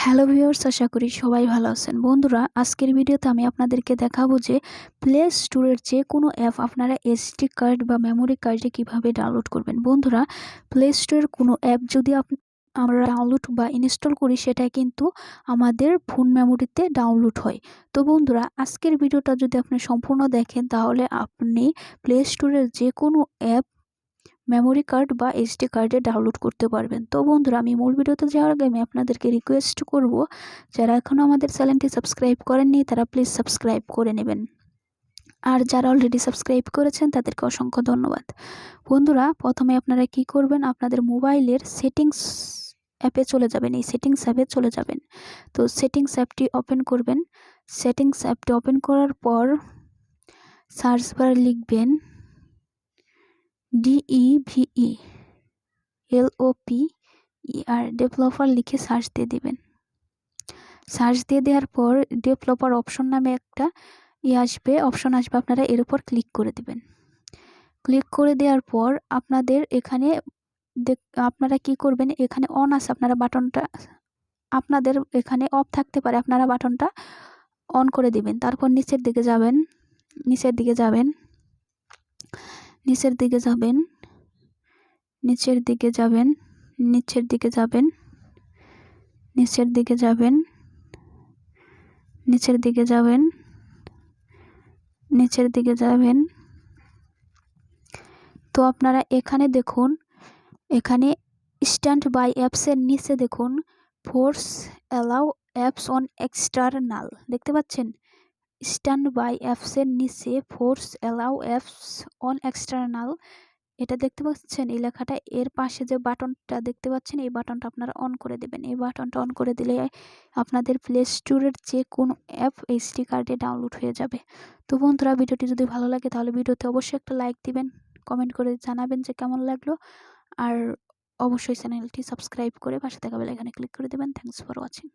Hello viewers, আশা করি সবাই ভালো আছেন। বন্ধুরা, আজকের ভিডিওতে আমি আপনাদেরকে দেখাবো যে প্লে স্টোরের যে কোনো অ্যাপ আপনারা এসডি কার্ড বা মেমোরি কার্ডে কিভাবে ডাউনলোড করবেন। বন্ধুরা, প্লে স্টোরের কোনো অ্যাপ যদি আমরা ডাউনলোড বা ইনস্টল করি, সেটা কিন্তু আমাদের ফোন মেমোরিতে ডাউনলোড হয়। তো বন্ধুরা, আজকের ভিডিওটা যদি আপনি সম্পূর্ণ দেখেন, তাহলে আপনি প্লে স্টোরের যে কোনো অ্যাপ মেমোরি কার্ড বা এসডি কার্ডে ডাউনলোড করতে পারবেন। তো বন্ধুরা, আমি মূল ভিডিওতে যাওয়ার আগে আমি আপনাদেরকে রিকোয়েস্ট করব, যারা এখনও আমাদের চ্যানেলটি সাবস্ক্রাইব করেননি তারা প্লিজ সাবস্ক্রাইব করে নেবেন, আর যারা অলরেডি সাবস্ক্রাইব করেছেন তাদেরকে অসংখ্য ধন্যবাদ। বন্ধুরা, প্রথমে আপনারা কি করবেন, আপনাদের মোবাইলের সেটিংস অ্যাপে চলে যাবেন। এই সেটিংস অ্যাপে চলে যাবেন। তো সেটিংস অ্যাপটি ওপেন করবেন। সেটিংস অ্যাপটি ওপেন করার পর সার্চ বারে লিখবেন DEVELOPER ডেভেলপার লিখে সার্চ দিয়ে দিবেন। সার্চ দিয়ে দেওয়ার পর ডেভেলপার অপশন নামে একটা অপশন আসবে, আপনারা এর উপর ক্লিক করে দিবেন। ক্লিক করে দেওয়ার পর আপনাদের এখানে আপনারা কি করবেন, এখানে অন আছে, আপনারা বাটনটা, আপনাদের এখানে অফ থাকতে পারে, আপনারা বাটনটা অন করে দিবেন। তারপর নিচের দিকে যাবেন, নিচের দিকে যাবেন, নিচের দিকে যাবেন, নিচের দিকে যাবেন, নিচের দিকে যাবেন, নিচের দিকে যাবেন, নিচের দিকে যাবেন, নিচের দিকে যাবেন। তো আপনারা এখানে দেখুন, এখানে স্ট্যান্ড বাই অ্যাপসের নিচে দেখুন force allow apps on external, দেখতে পাচ্ছেন? স্ট্যান্ড বাই অ্যাপসের নিচে force allow apps on external, এটা দেখতে পাচ্ছেন এই লেখাটা, এর পাশে যে বাটনটা দেখতে পাচ্ছেন, এই বাটনটা আপনারা অন করে দেবেন। এই বাটনটা অন করে দিলে আপনাদের প্লে স্টোরের যে কোনো অ্যাপ এসডি কার্ডে ডাউনলোড হয়ে যাবে। তো বন্ধুরা, ভিডিওটি যদি ভালো লাগে তাহলে ভিডিওতে অবশ্যই একটা লাইক দিবেন, কমেন্ট করে জানাবেন যে কেমন লাগলো, আর অবশ্যই চ্যানেলটি সাবস্ক্রাইব করে পাশে থাকা বেল আইকনে ক্লিক করে দেবেন। Thanks for watching.